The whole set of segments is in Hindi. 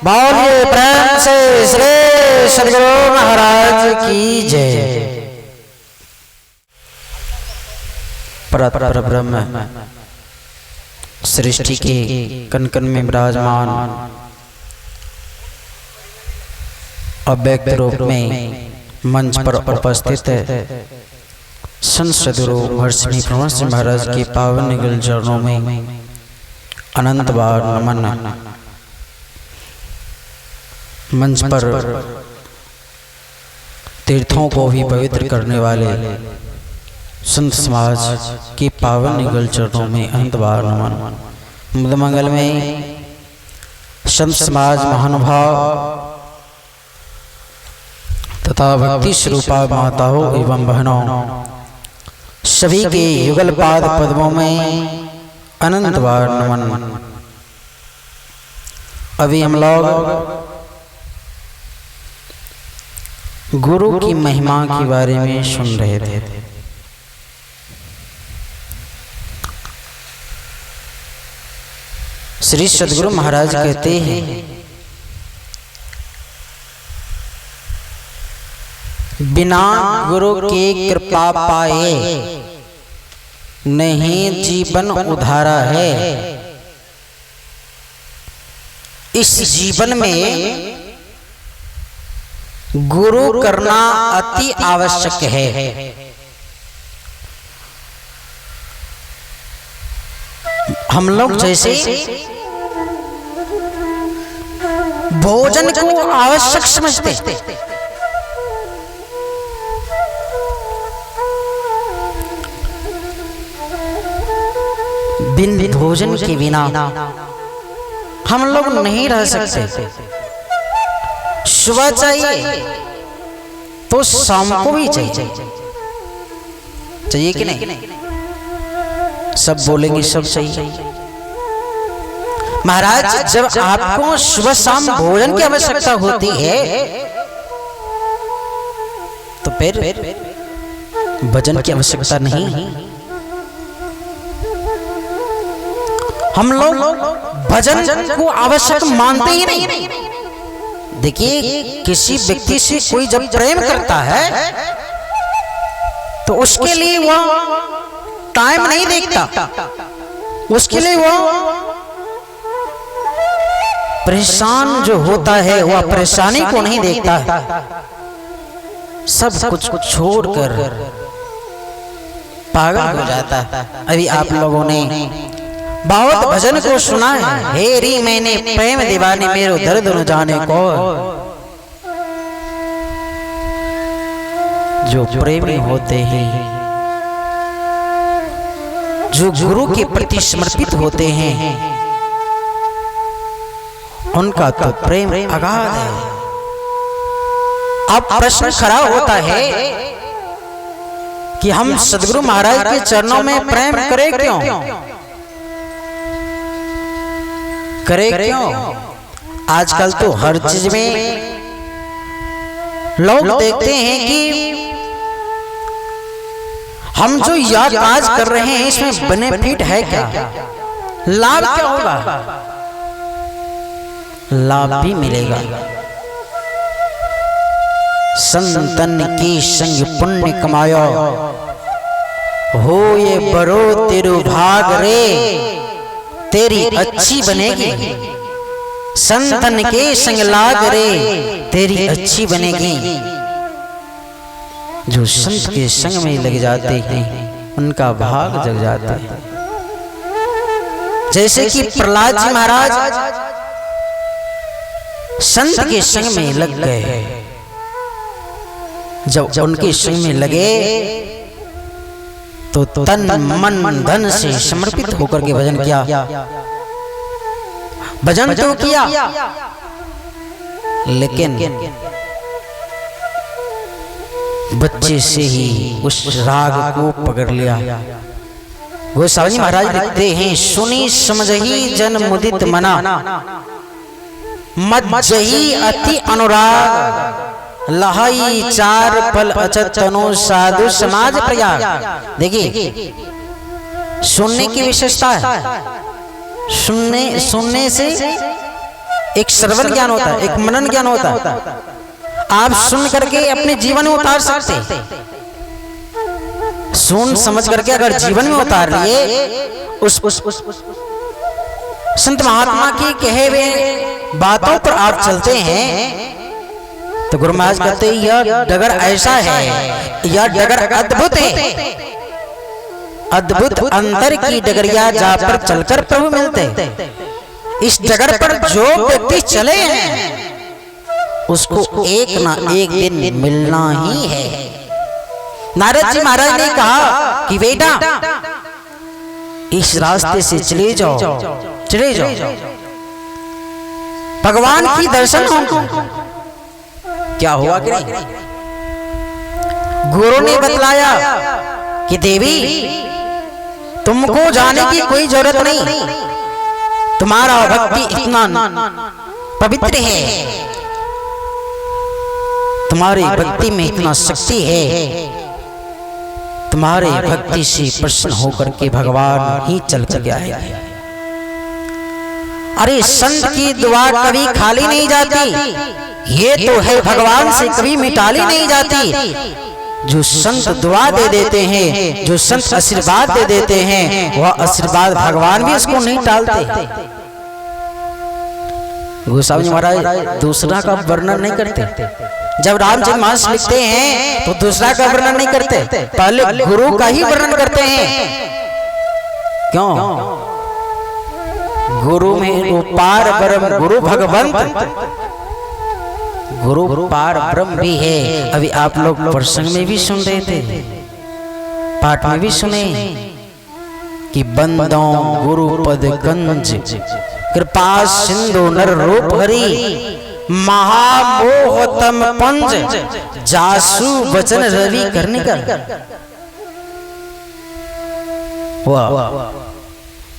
बोलिए प्रेम से श्री सद्गुरु महाराज की जय। पर ब्रह्म सृष्टि के कण कण में विराजमान अव्यक्त रूप में मंच पर उपस्थित है संत सद्गुरु महर्षि प्रमोद महाराज के पावन निगल चरणों में अनंत बार नमन। मंच पर तीर्थों को भी पवित्र करने वाले संत समाज के पावन निगल चरणों में अनंत बार नमन। मुदमंगल में संत समाज महानुभाव तथा भक्ति स्वरूपा माताओं एवं बहनों सभी के युगल पाद पद्मों में अनंत बार नमन। अभी हम लोग गुरु की महिमा के बारे में सुन रहे थे। श्री सद्गुरु महाराज कहते हैं बिना गुरु की कृपा पाए नहीं जीवन उधारा है। इस जीवन में गुरु करना अति आवश्यक है। हम लोग जैसे भोजन को आवश्यक समझते, बिन भोजन के बिना हम लोग नहीं रह सकते। सुबह चाहिए तो शाम को भी चाहिए कि नहीं? सब बोलेंगे सब चाहिए। महाराज जब आपको सुबह शाम भोजन की आवश्यकता होती है तो फिर भजन की आवश्यकता नहीं। हम लोग भजन को आवश्यक मानते ही नहीं। देखिए किसी व्यक्ति से कोई जब प्रेम करता है तो उसके लिए वो टाइम नहीं देखता, उसके लिए वो परेशान जो होता है वह परेशानी को नहीं देखता, सब कुछ छोड़कर पागल हो जाता है। अभी आप लोगों ने बहुत भजन को सुना है, हेरी मैंने प्रेम दीवानी मेरो दर्द न जाने को। जो प्रेमी होते हैं, जो गुरु के प्रति समर्पित होते हैं, उनका तो प्रेम अगाध है। अब प्रश्न खड़ा होता है कि हम सद्गुरु महाराज के चरणों में प्रेम करें क्यों? करे क्यों? आजकल तो हर चीज में लोग देखते हैं कि हम जो यह काज कर रहे हैं इसमें बेनिफिट है क्या, लाभ क्या होगा? लाभ भी मिलेगा। संतन की संग पुण्य कमायो हो ये बरो तेरु भाग रे, तेरी अच्छी बनेगी। संतन के संग लाग रे, तेरी अच्छी बनेगी। जो संत के संग में लग जाते हैं उनका भाग जग जाता है। जैसे कि प्रहलाद जी महाराज संत के संग में लग गए, जब उनके संग में लगे तो तन मन धन से समर्पित होकर के भजन किया। भजन तो किया लेकिन बच्चे से ही उस राग को पकड़ लिया। गोस्वामी महाराज लिखते हैं सुनी समझही जन मुदित मना, मज्जही अति अनुराग, लहाई चार पल अचत तनु साधु समाज प्रयाग। देखिए सुनने की विशेषता है, सुनने से एक श्रवण ज्ञान होता है, एक मनन ज्ञान होता है। आप सुन करके अपने जीवन में उतार सकते, सुन समझ करके अगर जीवन में उतार लिए, उस संत महात्मा की कहे हुए बातों पर आप चलते हैं, तो गुरु महाराज कहते हैं यह डगर ऐसा है, यह डगर अद्भुत है, अद्भुत अंतर की डगरिया जा पर चलकर प्रभु मिलते। इस डगर पर जो व्यक्ति चले हैं उसको एक ना एक दिन मिलना ही है। नारद जी महाराज ने कहा कि बेटा इस रास्ते से चले जाओ, चले जाओ, भगवान की दर्शन होंगे। क्या हुआ कि नहीं? गुरु ने बतलाया कि देवी तुमको जाने की कोई जरूरत नहीं, तुम्हारा भक्ति इतना पवित्र है, तुम्हारी भक्ति में इतना शक्ति है, तुम्हारे भक्ति से प्रसन्न होकर के भगवान ही चल के आएगा। अरे संत की दुआ कभी खाली नहीं जाती, ये तो है भगवान से कभी मिटाली नहीं जाती। जो संत दुआ दे देते हैं, जो संत आशीर्वाद दे देते हैं, वह आशीर्वाद भगवान भी उसको नहीं टालते। गोस्वामी जी महाराज दूसरा का वर्णन नहीं करते। जब रामचरितमानस लिखते हैं तो दूसरा का वर्णन नहीं करते, पहले गुरु का ही वर्णन करते हैं। क्यों? गुरु में वो पार ब्रह्म गुरु भगवंत, गुरु पार ब्रह्म भी है। अभी आप लोग प्रसंग में भी सुन रहे थे, पाठ में भी सुने कि बंदों गुरु पद कंज कृपा सिंधु नर रूप हरि महामोहतम पंज जासु वचन रवि करने का। वाह,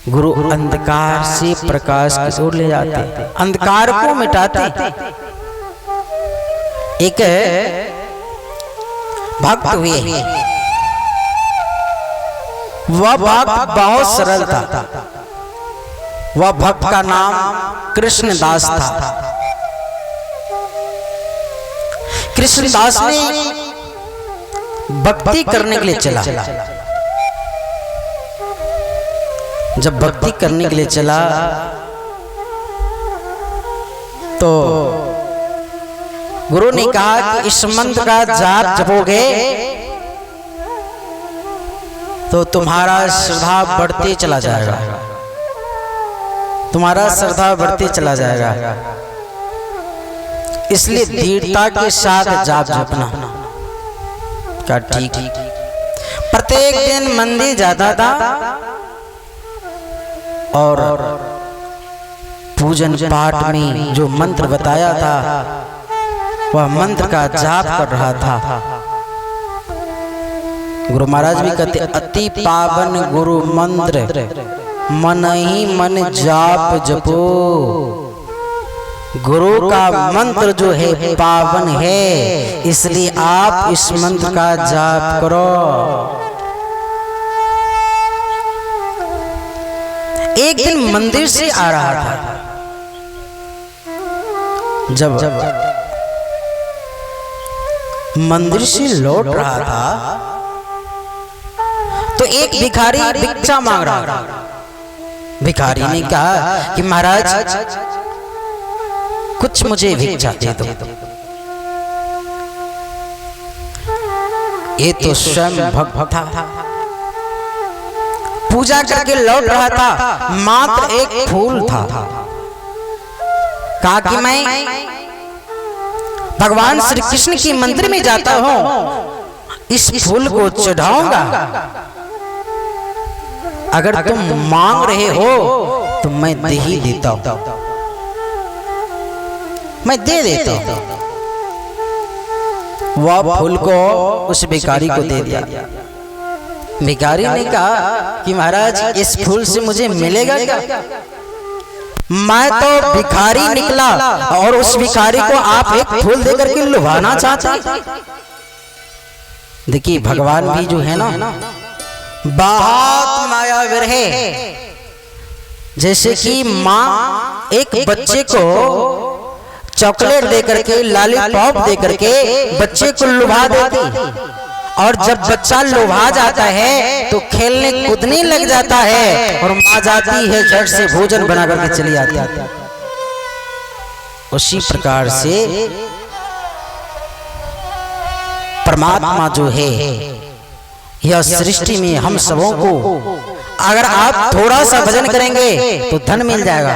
गुरु अंधकार से प्रकाश की ओर ले जाते, अंधकार को मिटाते। एक भक्त हुए, वह भक्त बहुत सरल था। वह भक्त का नाम कृष्णदास था। कृष्णदास ने भक्ति करने के लिए चला। जब भक्ति करने के लिए चला तो गुरु ने कहा कि इस मंत्र का जाप जपोगे तो तुम्हारा श्रद्धा बढ़ते चला जाएगा, तुम्हारा श्रद्धा बढ़ते चला जाएगा। इसलिए दृढ़ता के साथ जाप जपना। क्या ठीक? प्रत्येक दिन मंदिर जाता था और पूजन पाठ में जो मंत्र बताया था वह मंत्र का जाप कर रहा था। गुरु महाराज भी कहते अति पावन गुरु मंत्र मन ही मन जाप जपो। गुरु का मंत्र जो है पावन है, इसलिए आप इस मंत्र का जाप करो। एक दिन मंदिर से आ रहा था, जब मंदिर से लौट रहा था तो एक भिखारी भिक्षा मांग रहा था। भिखारी ने कहा कि महाराज कुछ मुझे भिक्षा दे दो। ये तो स्वयं भक्त था, पूजा करके लौट रहा था, मात्र एक फूल था। कहा कि मैं भगवान श्री कृष्ण की मंदिर में जाता हूं, इस फूल को चढ़ाऊंगा, अगर तुम मांग रहे हो तो मैं दे ही देता हूं, मैं दे देता हूं। वह फूल को उस भिखारी को दे दिया। भिखारी ने कहा कि महाराज इस फूल से मुझे मिलेगा क्या? मैं तो भिखारी निकला और उस भिखारी को आप एक फूल देकर के लुभाना चाहते। देखिए भगवान भी जो है ना बहुत मायावीर है। जैसे कि माँ एक बच्चे को चॉकलेट दे करके, लॉलीपॉप दे करके बच्चे को लुभा देती, और जब बच्चा लुभा जाता है तो खेलने कूदने लग जाता है और माँ जाती है झट से भोजन बना करके चली आती है। उसी प्रकार से परमात्मा जो है, यह सृष्टि में हम सबों को, अगर आप थोड़ा सा भजन करेंगे तो धन मिल जाएगा,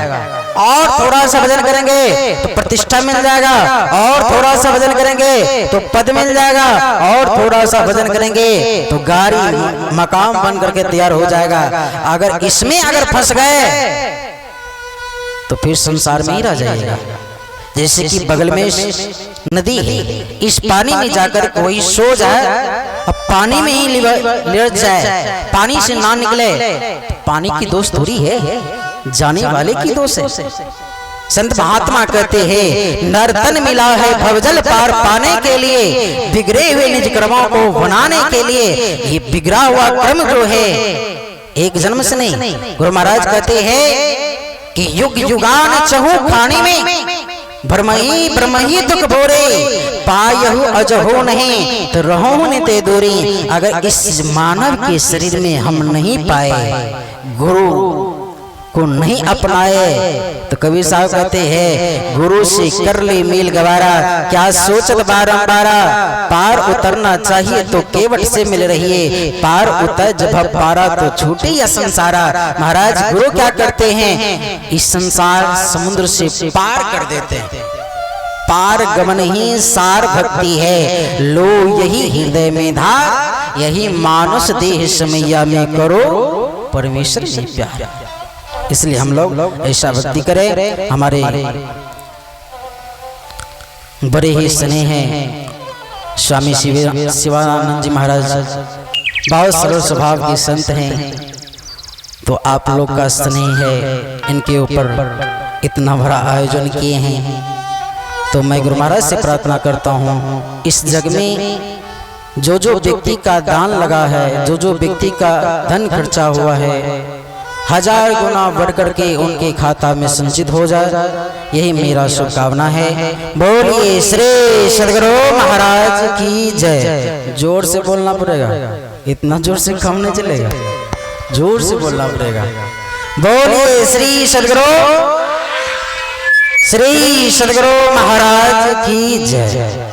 और थोड़ा सा भजन करेंगे तो प्रतिष्ठा मिल जाएगा, और थोड़ा सा भजन करेंगे तो पद मिल जाएगा, और थोड़ा सा भजन करेंगे तो गाड़ी मकाम बन करके तैयार हो जाएगा। अगर इसमें अगर फंस गए तो फिर संसार में ही रह जाएगा। जैसे कि बगल में नदी है, इस पानी में जाकर कोई सो जाए, अब पानी में ही लिपट जाए, पानी से ना निकले, पानी की दोष थोड़ी है, जाने वाले की दोष है। संत महात्मा कहते हैं, नर्तन मिला है भवजल पार पाने के लिए, बिगड़े हुए निज कर्मों को बनाने के लिए। ये बिगड़ा हुआ कर्म जो है एक जन्म से नहीं। गुरु महाराज कहते हैं कि युग युगान चहु खाने में, ब्रह्मही ब्रह्मही दुख भोरे, पायहु अजहो नहीं तो रहो निते दूरी। अगर इस मानव के शरीर में हम नहीं पाए, गुरु को नहीं अपनाए, तो कबीर साहब कहते हैं, गुरु से कर ले मील गवारा, क्या सोचत बारंबारा, पार उतरना चाहिए तो केवट से मिल रहिए, पार उतर जब पारा तो छूटे या संसारा। महाराज गुरु क्या करते हैं, इस संसार समुद्र से पार कर देते हैं। पार गमन ही सार भक्ति है, लो यही हृदय में धार, यही मानुष देह समैया में करो परमेश्वर में प्यार। इसलिए हम लोग ऐसा भक्ति करें। हमारे बड़े ही स्नेह हैं स्वामी शिवानंद जी महाराज, बहुत सरल स्वभाव के संत हैं, तो आप लोग का स्नेह है, इनके ऊपर इतना बड़ा आयोजन किए हैं। तो मैं गुरु महाराज से प्रार्थना करता हूँ, इस जग में जो जो व्यक्ति का दान लगा है, जो जो व्यक्ति का धन खर्चा हुआ है, 1000 गुना बढ़ करके उनके खाता में संचित हो जाए, यही मेरा शुभकामना है। बोलिए श्री सदगुरु महाराज की जय। जोर से बोलना पड़ेगा, इतना जोर से काम नहीं चलेगा, जोर से बोलना पड़ेगा। बोलिए श्री सदगुरु महाराज की जय।